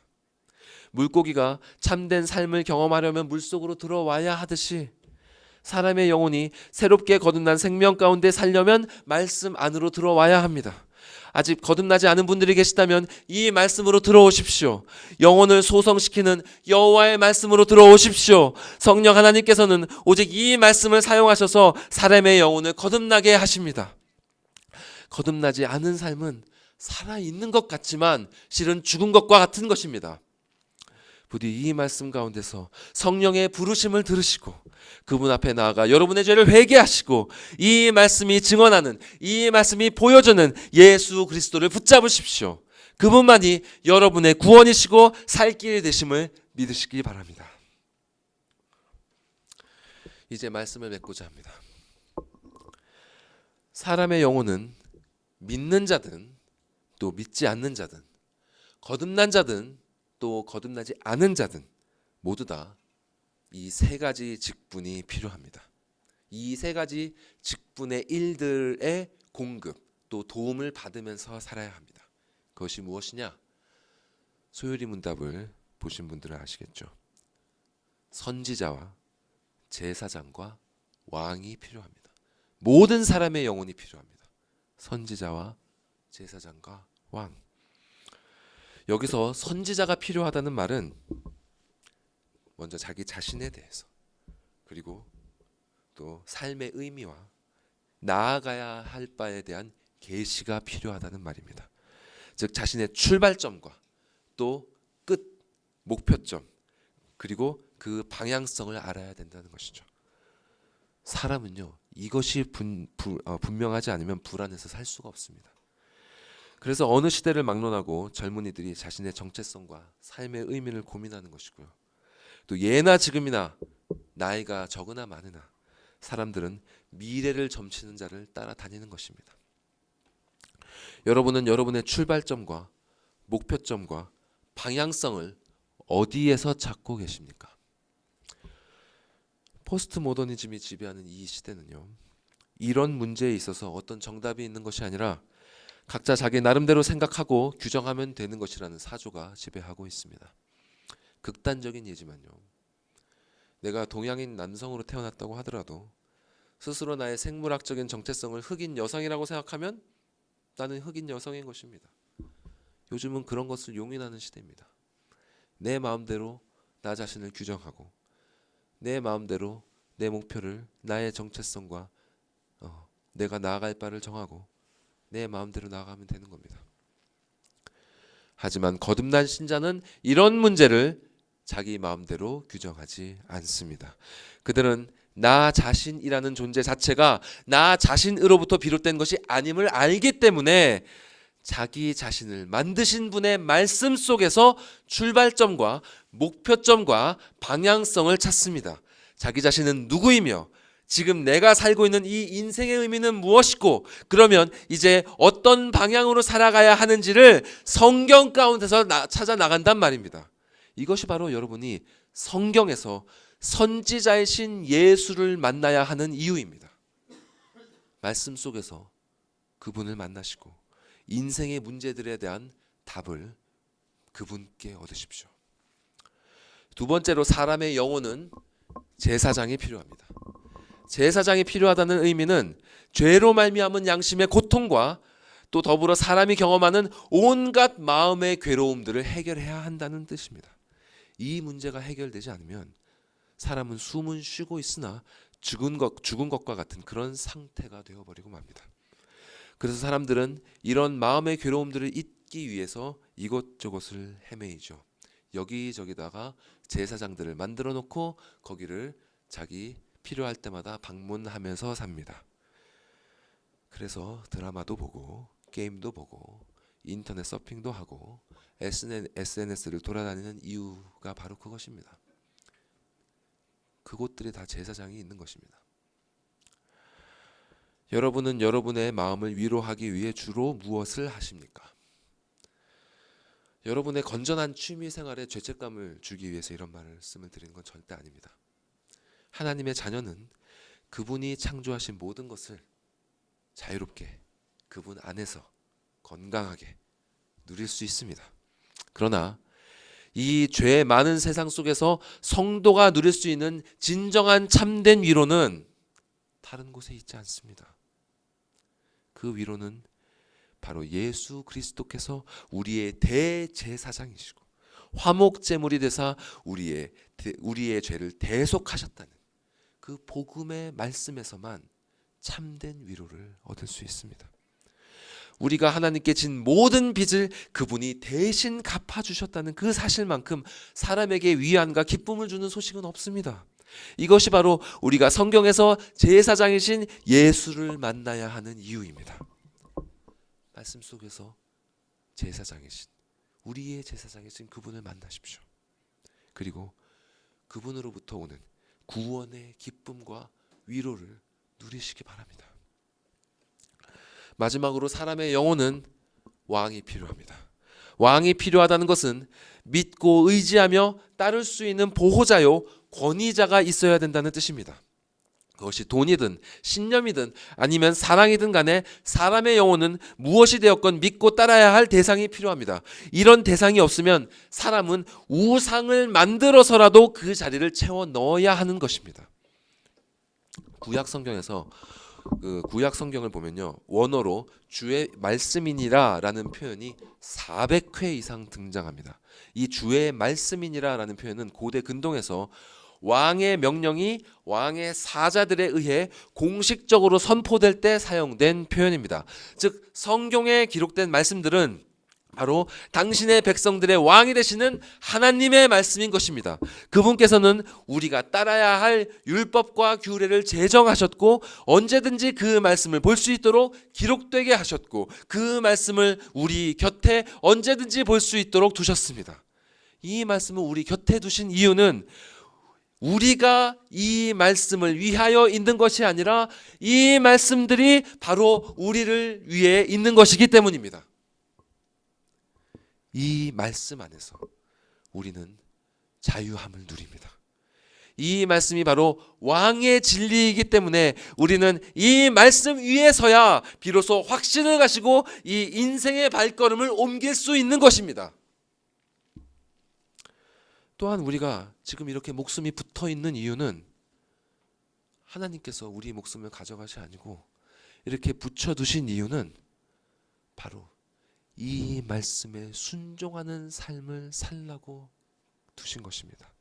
물고기가 참된 삶을 경험하려면 물속으로 들어와야 하듯이 사람의 영혼이 새롭게 거듭난 생명 가운데 살려면 말씀 안으로 들어와야 합니다. 아직 거듭나지 않은 분들이 계시다면 이 말씀으로 들어오십시오. 영혼을 소성시키는 여호와의 말씀으로 들어오십시오. 성령 하나님께서는 오직 이 말씀을 사용하셔서 사람의 영혼을 거듭나게 하십니다. 거듭나지 않은 삶은 살아있는 것 같지만 실은 죽은 것과 같은 것입니다. 부디 이 말씀 가운데서 성령의 부르심을 들으시고 그분 앞에 나아가 여러분의 죄를 회개하시고 이 말씀이 증언하는, 이 말씀이 보여주는 예수 그리스도를 붙잡으십시오. 그분만이 여러분의 구원이시고 살 길이 되심을 믿으시기 바랍니다. 이제 말씀을 맺고자 합니다. 사람의 영혼은 믿는 자든 또 믿지 않는 자든, 거듭난 자든 또 거듭나지 않은 자든 모두 다 이 세 가지 직분이 필요합니다. 이 세 가지 직분의 일들의 공급 또 도움을 받으면서 살아야 합니다. 그것이 무엇이냐? 소요리 문답을 보신 분들은 아시겠죠. 선지자와 제사장과 왕이 필요합니다. 모든 사람의 영혼이 필요합니다. 선지자와 제사장과 왕. 여기서 선지자가 필요하다는 말은 먼저 자기 자신에 대해서, 그리고 또 삶의 의미와 나아가야 할 바에 대한 계시가 필요하다는 말입니다. 즉 자신의 출발점과 또 끝, 목표점, 그리고 그 방향성을 알아야 된다는 것이죠. 사람은요, 이것이 분명하지 않으면 불안해서 살 수가 없습니다. 그래서 어느 시대를 막론하고 젊은이들이 자신의 정체성과 삶의 의미를 고민하는 것이고요. 또 예나 지금이나 나이가 적으나 많으나 사람들은 미래를 점치는 자를 따라다니는 것입니다. 여러분은 여러분의 출발점과 목표점과 방향성을 어디에서 찾고 계십니까? 포스트 모더니즘이 지배하는 이 시대는요, 이런 문제에 있어서 어떤 정답이 있는 것이 아니라 각자 자기 나름대로 생각하고 규정하면 되는 것이라는 사조가 지배하고 있습니다. 극단적인 예지만요, 내가 동양인 남성으로 태어났다고 하더라도 스스로 나의 생물학적인 정체성을 흑인 여성이라고 생각하면 나는 흑인 여성인 것입니다. 요즘은 그런 것을 용인하는 시대입니다. 내 마음대로 나 자신을 규정하고 내 마음대로 내 목표를, 나의 정체성과 내가 나아갈 바를 정하고 내 마음대로 나아가면 되는 겁니다. 하지만 거듭난 신자는 이런 문제를 자기 마음대로 규정하지 않습니다. 그들은 나 자신이라는 존재 자체가 나 자신으로부터 비롯된 것이 아님을 알기 때문에 자기 자신을 만드신 분의 말씀 속에서 출발점과 목표점과 방향성을 찾습니다. 자기 자신은 누구이며 지금 내가 살고 있는 이 인생의 의미는 무엇이고, 그러면 이제 어떤 방향으로 살아가야 하는지를 성경 가운데서 찾아 나간단 말입니다. 이것이 바로 여러분이 성경에서 선지자이신 예수를 만나야 하는 이유입니다. 말씀 속에서 그분을 만나시고 인생의 문제들에 대한 답을 그분께 얻으십시오. 두 번째로, 사람의 영혼은 제사장이 필요합니다. 제사장이 필요하다는 의미는 죄로 말미암은 양심의 고통과 또 더불어 사람이 경험하는 온갖 마음의 괴로움들을 해결해야 한다는 뜻입니다. 이 문제가 해결되지 않으면 사람은 숨은 쉬고 있으나 죽은 것과 같은 그런 상태가 되어버리고 맙니다. 그래서 사람들은 이런 마음의 괴로움들을 잊기 위해서 이곳저곳을 헤매이죠. 여기저기다가 제사장들을 만들어 놓고 거기를 자기 필요할 때마다 방문하면서 삽니다. 그래서 드라마도 보고 게임도 보고 인터넷 서핑도 하고 SNS를 돌아다니는 이유가 바로 그것입니다. 그곳들이 다 제사장이 있는 것입니다. 여러분은 여러분의 마음을 위로하기 위해 주로 무엇을 하십니까? 여러분의 건전한 취미 생활에 죄책감을 주기 위해서 이런 말씀을 드리는 건 절대 아닙니다. 하나님의 자녀는 그분이 창조하신 모든 것을 자유롭게 그분 안에서 건강하게 누릴 수 있습니다. 그러나 이 죄 많은 세상 속에서 성도가 누릴 수 있는 진정한 참된 위로는 다른 곳에 있지 않습니다. 그 위로는 바로 예수 그리스도께서 우리의 대제사장이시고 화목제물이 되사 우리의 죄를 대속하셨다는 그 복음의 말씀에서만 참된 위로를 얻을 수 있습니다. 우리가 하나님께 진 모든 빚을 그분이 대신 갚아주셨다는 그 사실만큼 사람에게 위안과 기쁨을 주는 소식은 없습니다. 이것이 바로 우리가 성경에서 제사장이신 예수를 만나야 하는 이유입니다. 말씀 속에서 제사장이신, 우리의 제사장이신 그분을 만나십시오. 그리고 그분으로부터 오는 구원의 기쁨과 위로를 누리시기 바랍니다. 마지막으로, 사람의 영혼은 왕이 필요합니다. 왕이 필요하다는 것은 믿고 의지하며 따를 수 있는 보호자요 권위자가 있어야 된다는 뜻입니다. 그것이 돈이든 신념이든 아니면 사랑이든 간에 사람의 영혼은 무엇이 되었건 믿고 따라야 할 대상이 필요합니다. 이런 대상이 없으면 사람은 우상을 만들어서라도 그 자리를 채워 넣어야 하는 것입니다. 구약 성경에서 구약 성경을 보면요, 원어로 주의 말씀이니라 라는 표현이 400회 이상 등장합니다. 이 주의 말씀이니라 라는 표현은 고대 근동에서 왕의 명령이 왕의 사자들에 의해 공식적으로 선포될 때 사용된 표현입니다. 즉 성경에 기록된 말씀들은 바로 당신의 백성들의 왕이 되시는 하나님의 말씀인 것입니다. 그분께서는 우리가 따라야 할 율법과 규례를 제정하셨고 언제든지 그 말씀을 볼 수 있도록 기록되게 하셨고 그 말씀을 우리 곁에 언제든지 볼 수 있도록 두셨습니다. 이 말씀을 우리 곁에 두신 이유는 우리가 이 말씀을 위하여 있는 것이 아니라 이 말씀들이 바로 우리를 위해 있는 것이기 때문입니다. 이 말씀 안에서 우리는 자유함을 누립니다. 이 말씀이 바로 왕의 진리이기 때문에 우리는 이 말씀 위에서야 비로소 확신을 가지고 이 인생의 발걸음을 옮길 수 있는 것입니다. 또한 우리가 지금 이렇게 목숨이 붙어 있는 이유는 하나님께서 우리 목숨을 가져가시 아니고 이렇게 붙여두신 이유는 바로 이 말씀에 순종하는 삶을 살라고 두신 것입니다.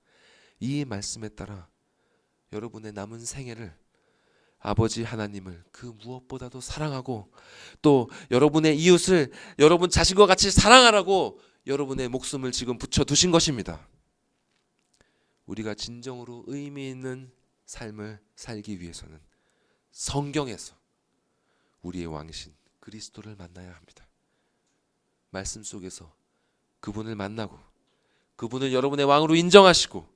이 말씀에 따라 여러분의 남은 생애를 아버지 하나님을 그 무엇보다도 사랑하고 또 여러분의 이웃을 여러분 자신과 같이 사랑하라고 여러분의 목숨을 지금 붙여두신 것입니다. 우리가 진정으로 의미 있는 삶을 살기 위해서는 성경에서 우리의 왕이신 그리스도를 만나야 합니다. 말씀 속에서 그분을 만나고 그분을 여러분의 왕으로 인정하시고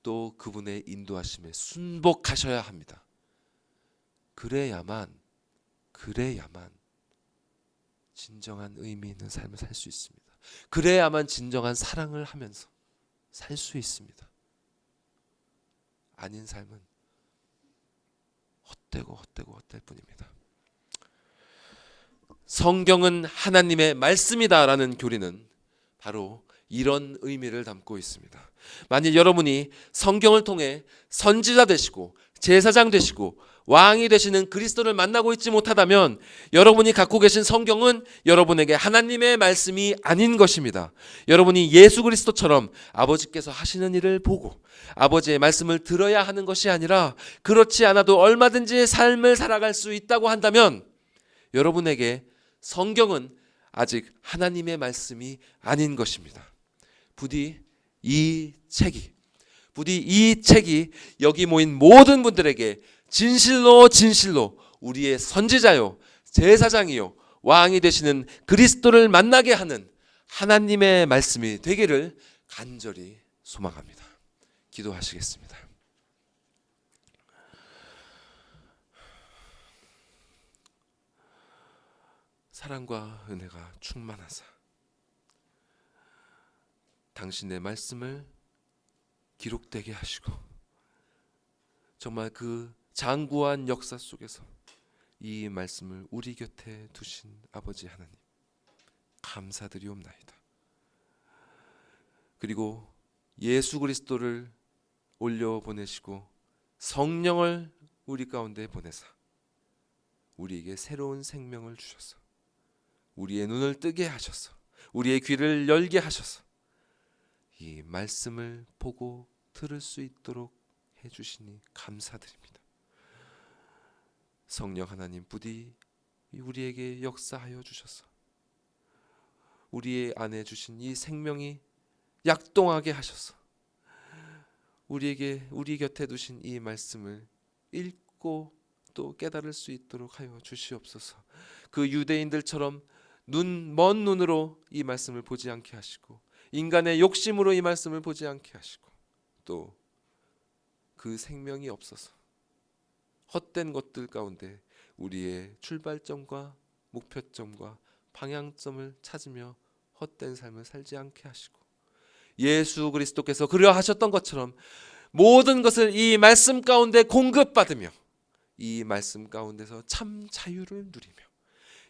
또 그분의 인도하심에 순복하셔야 합니다. 그래야만 진정한 의미 있는 삶을 살 수 있습니다. 그래야만 진정한 사랑을 하면서 살 수 있습니다. 아닌 삶은 헛될 뿐입니다. 성경은 하나님의 말씀이다라는 교리는 바로 이런 의미를 담고 있습니다. 만일 여러분이 성경을 통해 선지자 되시고 제사장 되시고 왕이 되시는 그리스도를 만나고 있지 못하다면 여러분이 갖고 계신 성경은 여러분에게 하나님의 말씀이 아닌 것입니다. 여러분이 예수 그리스도처럼 아버지께서 하시는 일을 보고 아버지의 말씀을 들어야 하는 것이 아니라 그렇지 않아도 얼마든지 삶을 살아갈 수 있다고 한다면 여러분에게 성경은 아직 하나님의 말씀이 아닌 것입니다. 부디 이 책이 여기 모인 모든 분들에게 진실로 우리의 선지자요 제사장이요 왕이 되시는 그리스도를 만나게 하는 하나님의 말씀이 되기를 간절히 소망합니다. 기도하시겠습니다. 사랑과 은혜가 충만하사 당신의 말씀을 기록되게 하시고 정말 그 장구한 역사 속에서 이 말씀을 우리 곁에 두신 아버지 하나님 감사드리옵나이다. 그리고 예수 그리스도를 올려 보내시고 성령을 우리 가운데 보내사 우리에게 새로운 생명을 주셔서 우리의 눈을 뜨게 하셔서 우리의 귀를 열게 하셔서 이 말씀을 보고 들을 수 있도록 해주시니 감사드립니다. 성령 하나님 부디 우리에게 역사하여 주셔서 우리의 안에 주신 이 생명이 약동하게 하셔서 우리 곁에 두신 이 말씀을 읽고 또 깨달을 수 있도록 하여 주시옵소서. 그 유대인들처럼 먼 눈으로 이 말씀을 보지 않게 하시고 인간의 욕심으로 이 말씀을 보지 않게 하시고 또 그 생명이 없어서 헛된 것들 가운데 우리의 출발점과 목표점과 방향점을 찾으며 헛된 삶을 살지 않게 하시고 예수 그리스도께서 그러하셨던 것처럼 모든 것을 이 말씀 가운데 공급받으며 이 말씀 가운데서 참 자유를 누리며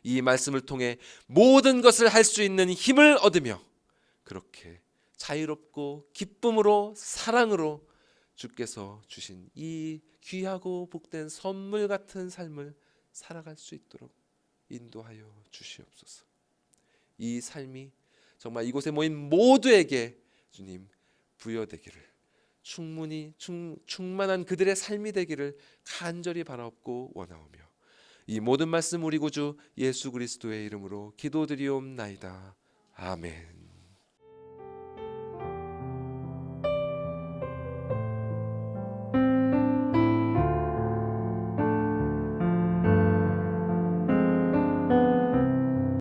이 말씀을 통해 모든 것을 할 수 있는 힘을 얻으며 그렇게 자유롭고 기쁨으로 사랑으로 주께서 주신 이 귀하고 복된 선물 같은 삶을 살아갈 수 있도록 인도하여 주시옵소서. 이 삶이 정말 이곳에 모인 모두에게 주님 부여되기를 충만한 그들의 삶이 되기를 간절히 바라옵고 원하오며 이 모든 말씀 우리 구주 예수 그리스도의 이름으로 기도드리옵나이다. 아멘.